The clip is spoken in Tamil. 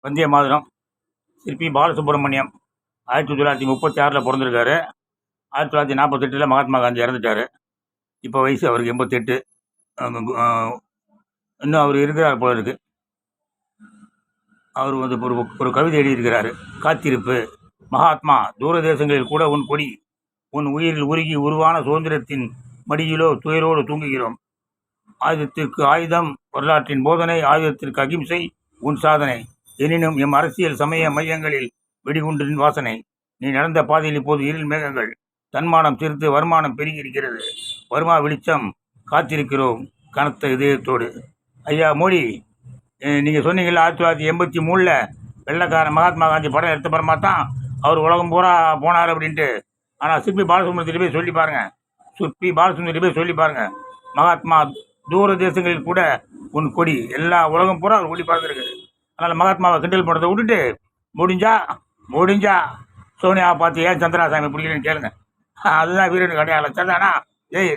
வந்தே மாதரம். சிற்பி பாலசுப்ரமணியம் 1936 பிறந்திருக்காரு. 1948 மகாத்மா காந்தி இறந்துட்டார். இப்போ வயசு அவருக்கு 88. இன்னும் அவர் இருக்கிறார் போல இருக்கு. அவர் வந்து ஒரு கவிதை எழுதியிருக்கிறாரு. காத்திருப்பு. மகாத்மா, தூரதேசங்களில் கூட உன் கொடி, உன் உயிரில் உருகி உருவான சுதந்திரத்தின் மடியிலோ துயரோடு தூங்குகிறோம். ஆயுதத்திற்கு ஆயுதம் வரலாற்றின் போதனை, ஆயுதத்திற்கு அகிம்சை உன் சாதனை. எனினும் எம் அரசியல் சமய மையங்களில் வெடிகுண்டின் வாசனை. நீ நடந்த பாதையில் இப்போது இருள் மேகங்கள். தன்மானம் சிரித்து வருமானம் பெருகி இருக்கிறது. வருமா வெளிச்சம் காத்திருக்கிறோம் கனத்த இதயத்தோடு. ஐயா மோடி, நீங்கள் சொன்னீங்கல்ல 1983 வெள்ளைக்காரன் மகாத்மா காந்தி படம் எடுத்த படமா தான் அவர் உலகம் பூரா போனார் அப்படின்ட்டு. ஆனால் சிற்பி பாலசுப்ரமணியத்திட்ட போய் சொல்லி பாருங்க. மகாத்மா, தூர தேசங்களில் கூட உன் கொடி, எல்லா உலகம் பூரா அவர் கொடி பறந்துருக்கு. அதனால் மகாத்மாவை கிண்டல் படத்தை விட்டுட்டு முடிஞ்சா சோனியாவை பார்த்து ஏன் சந்திராசாமி பிடிக்கலன்னு கேளுங்க. அதுதான் வீரனுக்கு அடையாளம். சரிதானா? ஜெய்